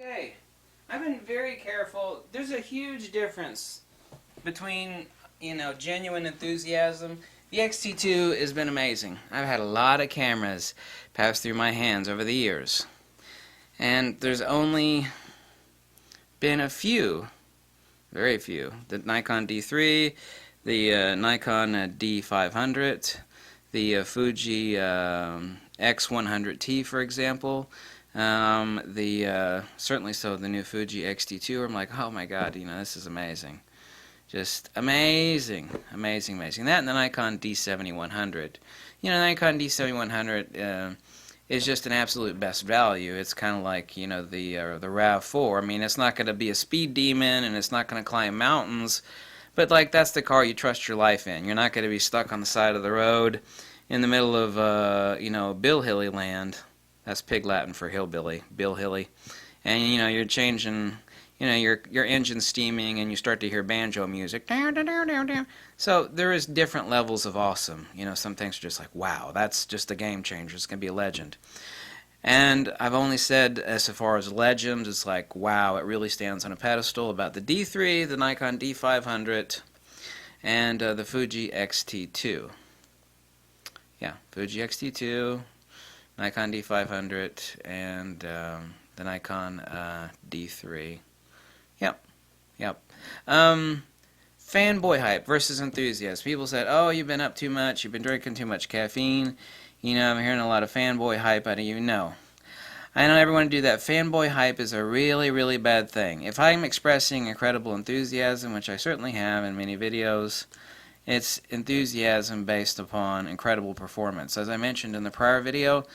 Okay, I've been very careful. There's a huge difference between, genuine enthusiasm. The XT2 has been amazing. I've had a lot of cameras pass through my hands over the years. And there's only been a few, very few. The Nikon D3, the Nikon D500, the Fuji X100T, for example. Certainly so the new Fuji X-T2. I'm like, oh my god, this is amazing. Just amazing, amazing, amazing. That and the Nikon D7100. The Nikon D7100 is just an absolute best value. It's kind of like, the RAV4. I mean, it's not going to be a speed demon, and it's not going to climb mountains, but like that's the car you trust your life in. You're not going to be stuck on the side of the road in the middle of, Bill Hilly land. That's Pig Latin for hillbilly, Bill Hilly. And you're changing, your engine's steaming, and you start to hear banjo music. So there is different levels of awesome. Some things are just like, wow, that's just a game changer. It's gonna be a legend. And I've only said, as far as legends, it's like, wow, it really stands on a pedestal about the D3, the Nikon D500, and the Fuji X-T2. Yeah, Fuji X-T2. Nikon D500 and the Nikon D3. Yep, yep. Fanboy hype versus enthusiast. People said, oh, you've been up too much, you've been drinking too much caffeine. I'm hearing a lot of fanboy hype out of you. No. I know everyone do that. Fanboy hype is a really, really bad thing. If I'm expressing incredible enthusiasm, which I certainly have in many videos, it's enthusiasm based upon incredible performance. As I mentioned in the prior video,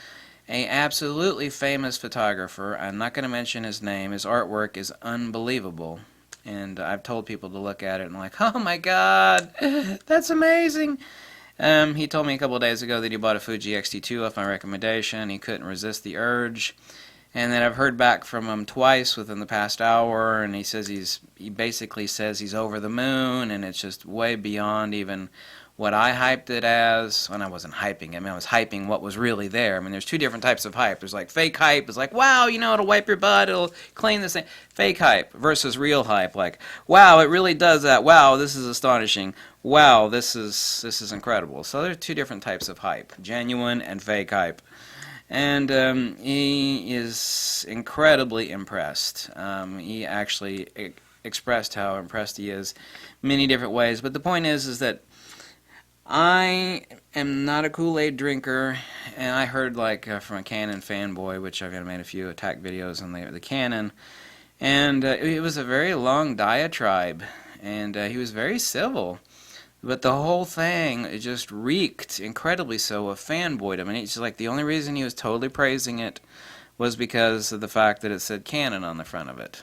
an absolutely famous photographer, I'm not going to mention his name, his artwork is unbelievable. And I've told people to look at it and like, oh my god, that's amazing. He told me a couple of days ago that he bought a Fuji X-T2 off my recommendation. He couldn't resist the urge. And then I've heard back from him twice within the past hour, and he basically says he's over the moon, and it's just way beyond even what I hyped it as. When I wasn't hyping it, I was hyping what was really there. There's two different types of hype. There's like fake hype, it's like, wow, it'll wipe your butt, it'll clean this thing. Fake hype versus real hype, like, wow, it really does that. Wow, this is astonishing. Wow, this is incredible. So there's two different types of hype, genuine and fake hype. And he is incredibly impressed. He actually expressed how impressed he is many different ways. But the point is that I am not a Kool Aid drinker, and I heard from a Canon fanboy, which I've made a few attack videos on the Canon, and it was a very long diatribe, and he was very civil. But the whole thing, it just reeked, incredibly so, of fanboydom. And it's just like the only reason he was totally praising it was because of the fact that it said Canon on the front of it.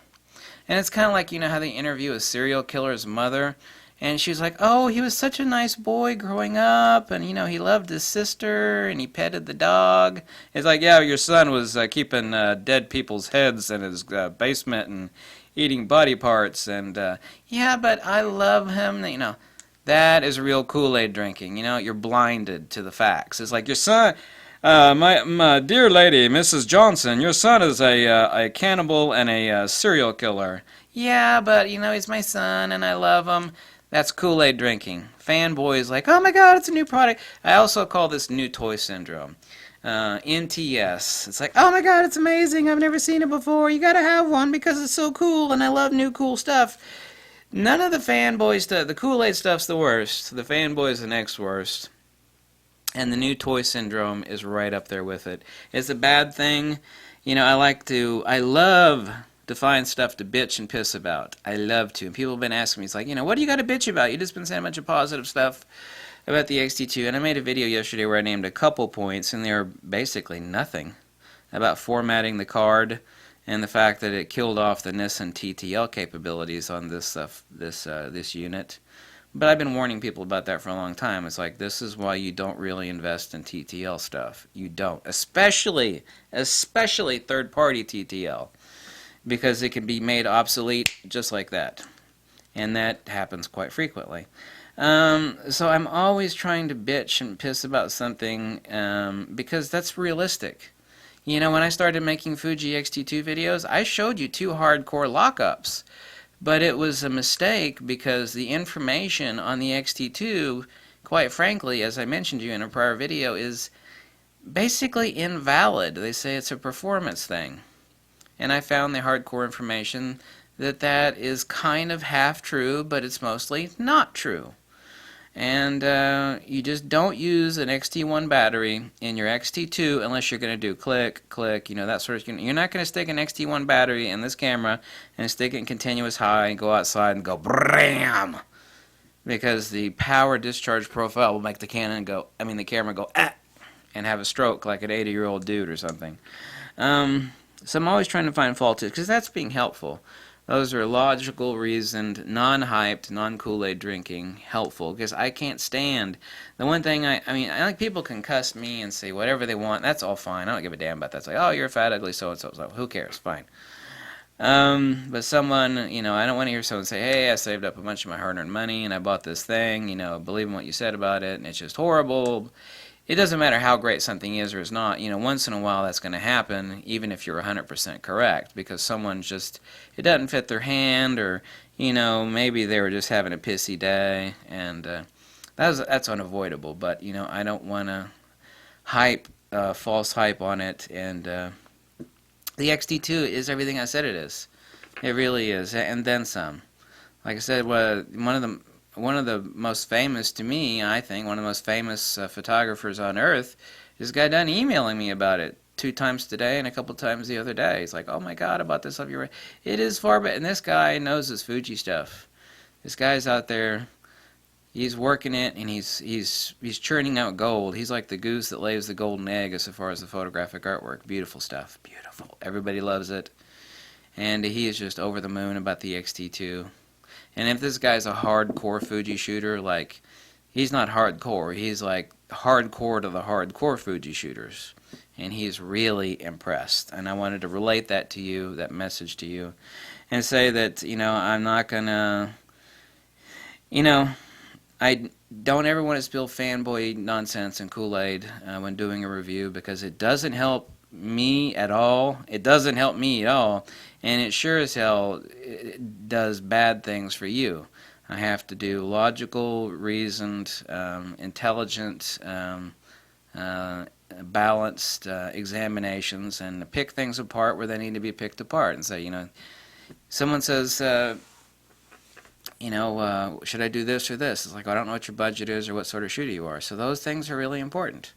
And it's kind of like, how they interview a serial killer's mother, and she's like, oh, he was such a nice boy growing up, and, he loved his sister, and he petted the dog. It's like, yeah, your son was keeping dead people's heads in his basement and eating body parts, and, yeah, but I love him, That is real Kool Aid drinking. You're blinded to the facts. It's like your son, my dear lady, Mrs. Johnson, your son is a cannibal and a serial killer. Yeah, but he's my son and I love him. That's Kool Aid drinking. Fanboys like, oh my god, it's a new product. I also call this new toy syndrome. NTS. It's like, oh my god, it's amazing. I've never seen it before. You gotta have one because it's so cool and I love new cool stuff. None of the fanboy stuff, the Kool Aid stuff's the worst. The fanboy's the next worst. And the new toy syndrome is right up there with it. It's a bad thing. I love to find stuff to bitch and piss about. I love to. And people have been asking me, it's like, what do you got to bitch about? You've just been saying a bunch of positive stuff about the XT2. And I made a video yesterday where I named a couple points, and they were basically nothing. About formatting the card, and the fact that it killed off the Nissan TTL capabilities on this unit. But I've been warning people about that for a long time. It's like, this is why you don't really invest in TTL stuff. You don't. Especially third-party TTL. Because it can be made obsolete just like that. And that happens quite frequently. So I'm always trying to bitch and piss about something because that's realistic. You know, when I started making Fuji X-T2 videos, I showed you 2 hardcore lockups. But it was a mistake because the information on the X-T2, quite frankly, as I mentioned to you in a prior video, is basically invalid. They say it's a performance thing. And I found the hardcore information that is kind of half true, but it's mostly not true. And you just don't use an XT1 battery in your XT2 unless you're going to do click, click, you know, that sort of thing. You're not going to stick an XT1 battery in this camera and stick it in continuous high and go outside and go BRAM! Because the power discharge profile will make the the camera go ah! And have a stroke like an 80-year-old dude or something. So I'm always trying to find faults because that's being helpful. Those are logical, reasoned, non-hyped, non-Kool Aid drinking, helpful, because I can't stand the one thing I like people can cuss me and say whatever they want. That's all fine. I don't give a damn about that. It's like, oh, you're fat, ugly, so-and-so. So who cares? Fine. But someone, you know, I don't want to hear someone say, hey, I saved up a bunch of my hard-earned money and I bought this thing, you know, believe in what you said about it and it's just horrible. It doesn't matter how great something is or is not. You know, once in a while that's going to happen, even if you're 100% correct, because someone just, it doesn't fit their hand, or, you know, maybe they were just having a pissy day, and that's unavoidable. But, you know, I don't want to hype, false hype on it, and the XT2 is everything I said it is. It really is, and then some. Like I said, one of the most famous, to me, I think, one of the most famous photographers on earth, is guy done emailing me about it 2 times today and a couple times the other day. He's like, oh my god, about this stuff you're right. It is far better, and this guy knows his Fuji stuff. This guy's out there, he's working it, and he's churning out gold. He's like the goose that lays the golden egg as far as the photographic artwork. Beautiful stuff, beautiful. Everybody loves it, and he is just over the moon about the XT2. And if this guy's a hardcore Fuji shooter, like, he's not hardcore, he's like hardcore to the hardcore Fuji shooters. And he's really impressed. And I wanted to relate that to you, that message to you, and say that, you know, I'm not gonna, you know, I don't ever want to spill fanboy nonsense and Kool Aid when doing a review, because it doesn't help me at all. It doesn't help me at all, and it sure as hell it does bad things for you. I have to do logical, reasoned, intelligent, balanced examinations, and pick things apart where they need to be picked apart, and say, you know, someone says, you know, should I do this or this? It's like, I don't know what your budget is or what sort of shooter you are. So those things are really important.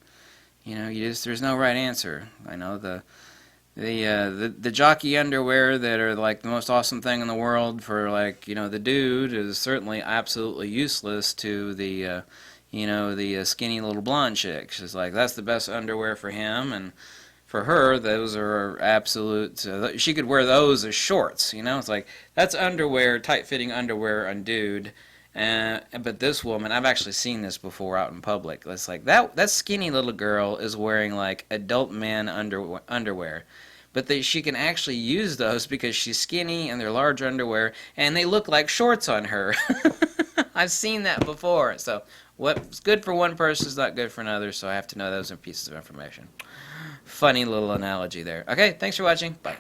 You know, there's no right answer. I know the jockey underwear that are like the most awesome thing in the world for, like, you know, the dude is certainly absolutely useless to the you know, the skinny little blonde chick. She's like, that's the best underwear for him, and for her those are absolute, she could wear those as shorts, you know. It's like, that's underwear, tight-fitting underwear on dude. But this woman, I've actually seen this before out in public. It's like, that skinny little girl is wearing like adult man underwear. But she can actually use those because she's skinny and they're large underwear and they look like shorts on her. I've seen that before. So what's good for one person is not good for another, so I have to know those are pieces of information. Funny little analogy there. Okay, thanks for watching. Bye.